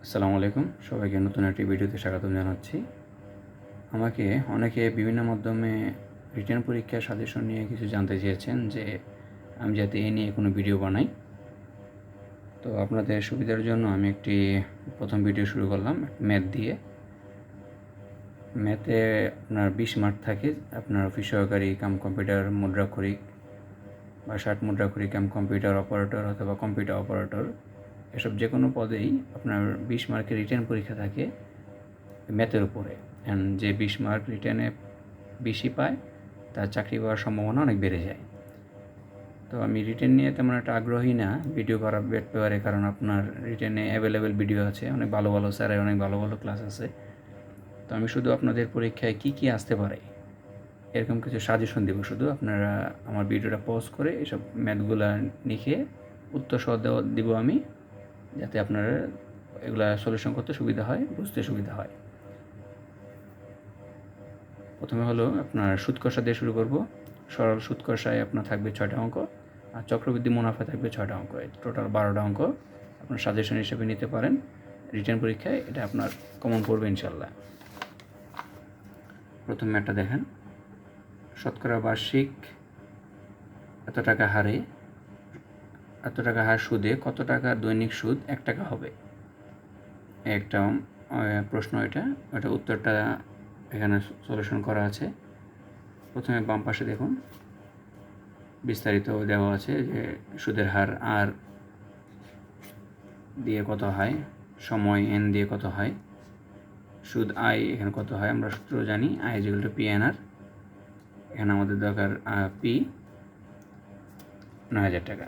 আসসালামু আলাইকুম, সবাইকে নতুন একটি ভিডিওতে স্বাগতম জানাচ্ছি। আমাকে অনেকে বিভিন্ন মাধ্যমে রিটেন পরীক্ষার সাজেশন নিয়ে কিছু জানতে চেয়েছেন যে আমি যাতে এ নিয়ে কোনো ভিডিও বানাই। তো আপনাদের সুবিধার জন্য আমি একটি প্রথম ভিডিও শুরু করলাম ম্যাথ দিয়ে। ম্যাথে আপনার 20 মার্ক থাকে। আপনার অফিস সহকারী কাম কম্পিউটার মুদ্রাক্ষরিক বা ষাট মুদ্রাক্ষরিক কাম কম্পিউটার অপারেটর অথবা কম্পিউটার অপারেটর, এসব যে কোনো পদেই আপনার 20 মার্কের রিটেন পরীক্ষা থাকে ম্যাথের উপরে। অ্যান্ড যে 20 মার্ক রিটেনে বেশি পায় তার চাকরি পাওয়ার সম্ভাবনা অনেক বেড়ে যায়। তো আমি রিটেন নিয়ে তেমন একটা আগ্রহী না ভিডিও করার ব্যাপারে, কারণ আপনার রিটেনে অ্যাভেলেবেল ভিডিও আছে, অনেক ভালো ভালো স্যারের অনেক ভালো ভালো ক্লাস আছে। তো আমি শুধু আপনাদের পরীক্ষায় কী কী আসতে পারে এরকম কিছু সাজেশন দেবো। শুধু আপনারা আমার ভিডিওটা পজ করে এসব ম্যাথগুলো লিখে উত্তর সহ দিব আমি, যাতে আপনারা এগুলা সলিউশন করতে সুবিধা হয়, বুঝতে সুবিধা হয়। প্রথমে হলো আপনার সুদ কষা দিয়ে শুরু করব। সরল সুদ কষায় আপনার থাকবে 6টা অঙ্ক, আর চক্রবৃদ্ধি মুনাফা থাকবে 6টা অঙ্ক। টোটাল 12টা অঙ্ক আপনার সাজেশন হিসেবে নিতে পারেন। রিটেন পরীক্ষায় এটা আপনার কমন পড়বে ইনশাল্লাহ। প্রথম ম্যাথটা দেখেন, শতকরা বার্ষিক এত টাকা হারে এত টাকা হার সুদে কত টাকা দৈনিক সুদ 1 টাকা হবে। একটা প্রশ্ন, এটা উত্তরটা এখানে সলিউশন করা আছে। প্রথমে বাম পাশে দেখুন বিস্তারিত দেওয়া আছে যে সুদের হার আর দিয়ে কত হয়, সময় এন দিয়ে কত হয়, সুদ আই এখানে কত হয়। আমরা সূত্র জানি I equal to P N R. এখানে আমাদের দরকার পি 9,000 টাকা।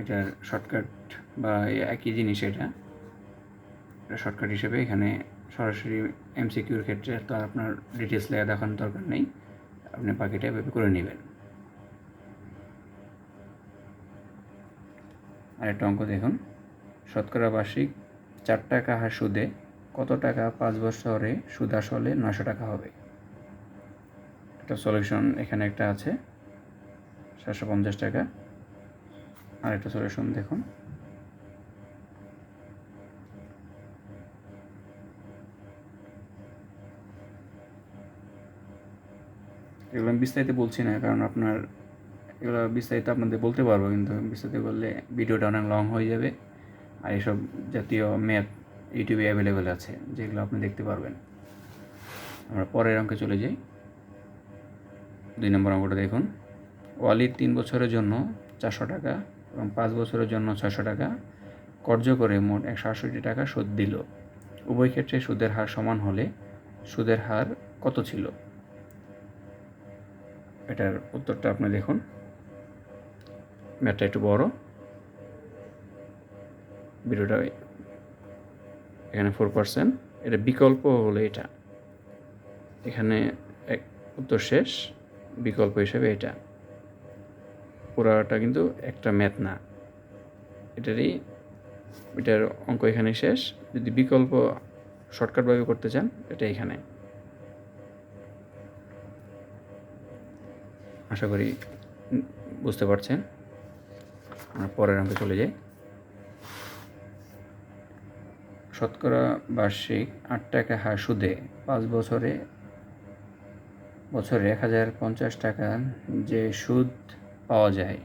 এটার শর্টকাট বা একই জিনিস, এটা শর্টকাট হিসেবে এখানে সরাসরি এমসিকিউর ক্ষেত্রে তো আপনার ডিটেলস লেখা দেখানোর দরকার নেই, আপনি বাকিটা এভাবে করে নেবেন। আরেকটা অঙ্ক দেখুন, শতকরা বার্ষিক 4 টাকা হার সুদে কত টাকা 5 বছরে সুদ আসলে 900 টাকা হবে। একটা সলিউশন এখানে একটা আছে 750 টাকা। আরেকটা সলিউশন দেখুন, এগুলো আমি বিস্তারিত বলছি না, কারণ আপনার এগুলো বিস্তারিত আপনাদের বলতে পারবো, কিন্তু বিস্তারিত বললে ভিডিওটা অনেক লং হয়ে যাবে। আর এইসব জাতীয় ম্যাথ ইউটিউবে অ্যাভেলেবেল আছে, যেগুলো আপনি দেখতে পারবেন। আমরা পরের অঙ্কে চলে যাই। 2 নম্বর অঙ্কটা দেখুন, ওয়ালিদ 3 বছরের জন্য 400 টাকা এবং 5 বছরের জন্য 600 টাকা কর্য করে মোট 168 টাকা সুদ দিল। উভয় ক্ষেত্রে সুদের হার সমান হলে সুদের হার কত ছিল। এটার উত্তরটা আপনি দেখুন। ম্যাথটা একটু বড়, ভিডিওটা এখানে 4%। এটা বিকল্প হলে এটা এখানে উত্তর শেষ, বিকল্প হিসেবে এটা পুরাটা কিন্তু একটা ম্যাথ না, এটার অঙ্ক এখানে শেষ। যদি বিকল্প শর্টকাটভাবে করতে চান এটা এখানে। আশা করি বুঝতে পারছেন। আমরা পরের অঙ্কে চলে যাই। শতকরা বার্ষিক 8 টাকা হার সুদে 5 বছরে 1050 টাকা যে সুদ পাওয়া যায়,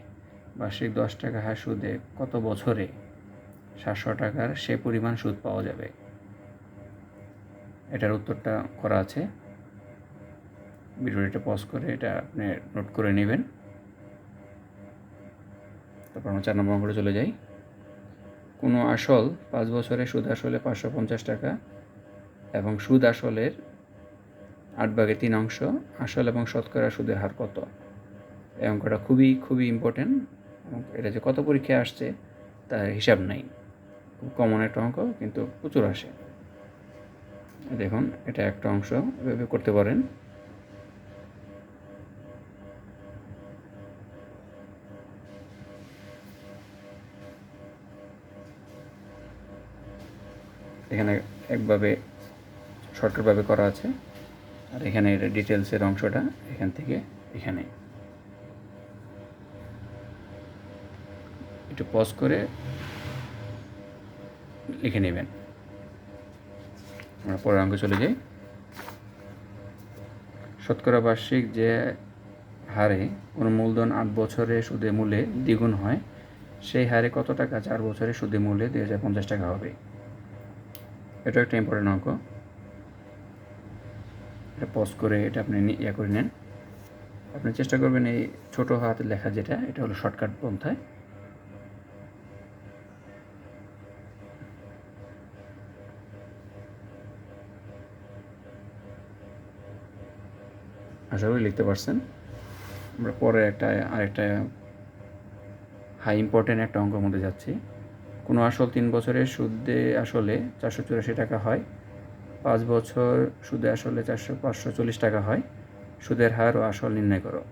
বার্ষিক 10 টাকা হার সুদে কত বছরে 700 টাকার সে পরিমাণ সুদ পাওয়া যাবে। এটার উত্তরটা করা আছে, ভিডিওটা পজ করে এটা আপনি নোট করে নেবেন। তারপর আমরা 4 নম্বর অঙ্কটা চলে যাই। কোনো আসল 5 বছরে সুদ আসলে 550 টাকা এবং সুদ আসলের 8/3 অংশ, আসল এবং শতকরা সুদের হার কত। এই অঙ্কটা খুবই খুবই ইম্পর্টেন্ট, এবং এটা যে কত পরীক্ষায় আসছে তার হিসাব নাই। খুব কমন একটা অঙ্ক, কিন্তু প্রচুর আসে। দেখুন এটা একটা অংশ, এভাবে করতে পারেন। এখানে একভাবে শর্টকাটভাবে করা আছে, আর এখানে এটা ডিটেলসের অংশটা এখান থেকে এখানে। একটু পজ করে লিখে নেবেন। আমরা পরের অঙ্কে চলে যাই। শতকরা বার্ষিক যে হারে কোনো মূলধন 8 বছরে সুদে মূলে দ্বিগুণ হয়, সেই হারে কত টাকা 4 বছরে সুদে মূলে 2050 টাকা হবে? এটা একটা ইম্পর্টেন্ট অঙ্ক। এটা পজ করে এটা আপনি করে নেন। আপনি চেষ্টা করবেন এই ছোটো হাতে লেখা যেটা, এটা হলো শর্টকাট পন্থায়। আশা করি লিখতে পারছেন। আমরা পরে আরেকটা হাই ইম্পর্টেন্ট একটা অঙ্কের মধ্যে যাচ্ছি। কোনো আসল 3 বছরের সুদে আসলে 484 টাকা হয়, 5 বছর সুদে আসলে 540 টাকা হয়, সুদের হার ও আসল নির্ণয় করো।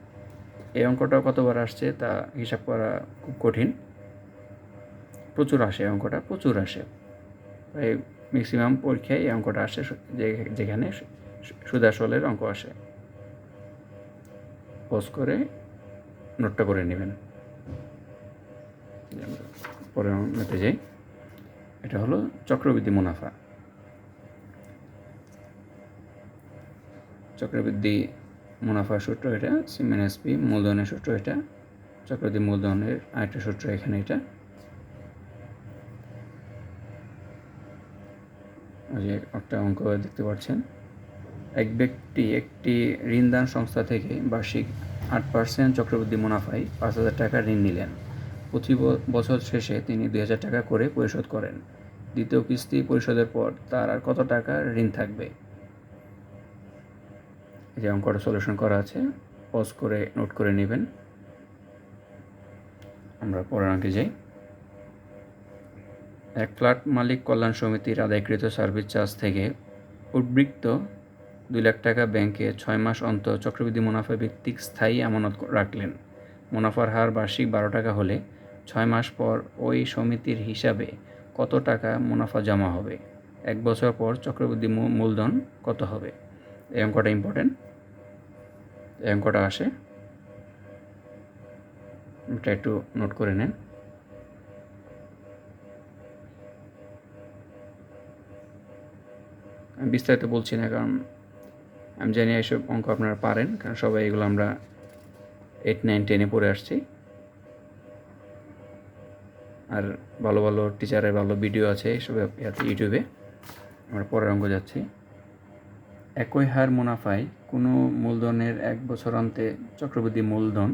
এই অঙ্কটা কতবার আসছে তা হিসাব করা খুব কঠিন। প্রচুর আসে, অঙ্কটা প্রচুর আসে। প্রায় ম্যাক্সিমাম পরীক্ষায় এই অঙ্কটা আসে, যেখানে সুদ আসলের অঙ্ক আসে। পজ করে নোটটা করে নেবেন। পরে মেতে যাই। এটা হলো চক্রবৃদ্ধি মুনাফা। চক্রবৃদ্ধি মুনাফার সূত্র এটা, সি-পি মূলধনের সূত্র এটা, চক্রবৃদ্ধি মূলধনের আরেকটা সূত্র এখানে এটা। যে একটা অঙ্ক দেখতে পাচ্ছেন, এক ব্যক্তি একটি ঋণদান সংস্থা থেকে বার্ষিক 8% চক্রবৃদ্ধি মুনাফায় 5,000 টাকা ঋণ নিলেন। প্রতি বছর শেষে তিনি 2,000 টাকা করে পরিশোধ করেন। দ্বিতীয় কিস্তি পরিশোধের পর তার আর কত টাকা ঋণ থাকবে? এই যে অঙ্কটা সলিউশন করা আছে, পজ করে নোট করে নেবেন। আমরা পরের অঙ্কে যাই। এক ফ্ল্যাট মালিক কল্যাণ সমিতির আদায়কৃত সার্ভিস চার্জ থেকে উদ্বৃত্ত 2 লাখ টাকা ব্যাংকে 6 মাস অন্তর চক্রবৃদ্ধি মুনাফা ভিত্তিক স্থায়ী আমানত রাখলেন। মুনাফার হার বার্ষিক 12 টাকা হলে 6 মাস পর ওই সমিতির হিসাবে কত টাকা মুনাফা জমা হবে? 1 বছর পর চক্রবৃদ্ধি মূলধন কত হবে? এই অঙ্কটা ইম্পর্টেন্ট। এই অঙ্কটা আসে, এটা একটু নোট করে নেন। আমি বিস্তারিত বলছি না, কারণ আমি জানি এইসব অঙ্ক আপনারা পারেন, কারণ সবাই এগুলো আমরা 8, 9, 10-এ পড়ে আসছি। আর ভালো ভালো টিচারের ভালো ভিডিও আছে এইসব ইউটিউবে। আমরা পরের অঙ্ক যাচ্ছি। একই হার মুনাফায় কোনো মূলধনের 1 বছরান্তে চক্রবৃদ্ধি মূলধন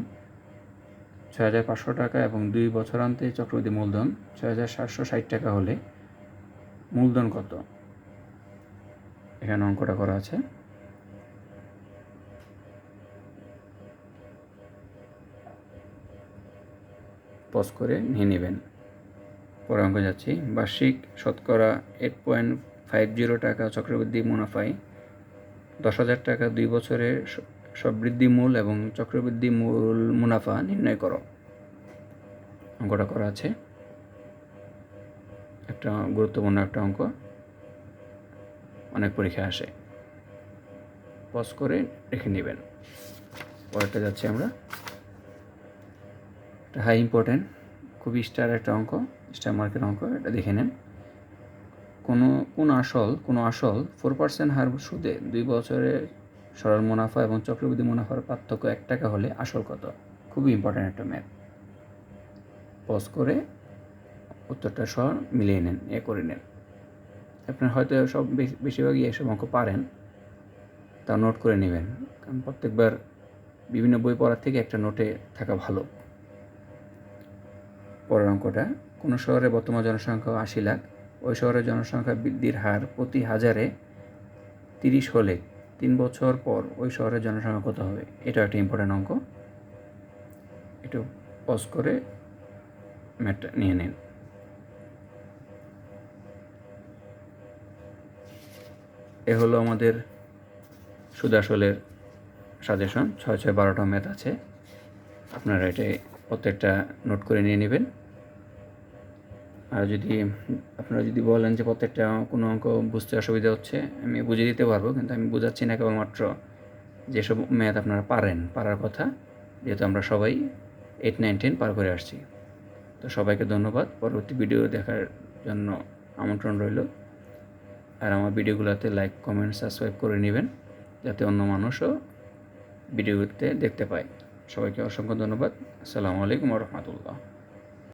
6,500 টাকা এবং 2 বছরান্তে চক্রবৃদ্ধি মূলধন 6,760 টাকা হলে মূলধন কত? এখানে অঙ্কটা করা আছে। পজ করে নিয়ে নেবেন। পরের অঙ্ক যাচ্ছি। বার্ষিক শতকরা 8.50 টাকা চক্রবৃদ্ধি মুনাফায় 10,000 টাকা 2 বছরের সবৃদ্ধি মূল এবং চক্রবৃদ্ধি মূল মুনাফা নির্ণয় করো। অঙ্কটা করা আছে, একটা গুরুত্বপূর্ণ একটা অঙ্ক, অনেক পরীক্ষা আসে। পজ করে রেখে নেবেন। পরেরটা যাচ্ছি আমরা। এটা হাই ইম্পর্টেন্ট, খুবই স্টার একটা অঙ্ক, স্টার মার্কের অঙ্ক। এটা দেখে নেন। কোনো আসল 4% হার সুদে 2 বছরে সরল মুনাফা এবং চক্রবৃদ্ধি মুনাফার পার্থক্য 1 টাকা হলে আসল কত? খুবই ইম্পর্টেন্ট একটা ম্যাথ। পজ করে উত্তরটা সহ মিলিয়ে নেন, করে নেন। আপনার হয়তো সব বেশিরভাগই এসব অঙ্ক পারেন, তা নোট করে নেবেন, কারণ প্রত্যেকবার বিভিন্ন বই পড়ার থেকে একটা নোটে থাকা ভালো। পরের অঙ্কটা, কোনো শহরে বর্তমান জনসংখ্যা 80 লাখ, ওই শহরের জনসংখ্যা বৃদ্ধির হার প্রতি হাজারে 30 হলে 3 বছর পর ওই শহরের জনসংখ্যা কত হবে? এটা একটা ইম্পর্টেন্ট অঙ্ক, একটু পজ করে ম্যাথটা নিয়ে নিন। এ হলো আমাদের সুদ আসলের সাজেশন। 6-6-12টা ম্যাথ আছে, আপনারা এটা প্রত্যেকটা নোট করে নিয়ে নেবেন। আর আপনারা যদি বলেন যে প্রত্যেকটা কোনো অঙ্ক বুঝতে অসুবিধা হচ্ছে, আমি বুঝিয়ে দিতে পারবো, কিন্তু আমি বোঝাচ্ছি না কেবলমাত্র যেসব ম্যাথ আপনারা পারার কথা, যেহেতু আমরা সবাই 8, 9, 10 পার করে আসছি। তো সবাইকে ধন্যবাদ। পরবর্তী ভিডিও দেখার জন্য আমন্ত্রণ রইল। আর আমার ভিডিওগুলোতে লাইক, কমেন্ট, সাবস্ক্রাইব করে নেবেন, যাতে অন্য মানুষও ভিডিওতে দেখতে পায়। সবাইকে অসংখ্য ধন্যবাদ। আসসালামু আলাইকুম ওয়া রাহমাতুল্লাহ।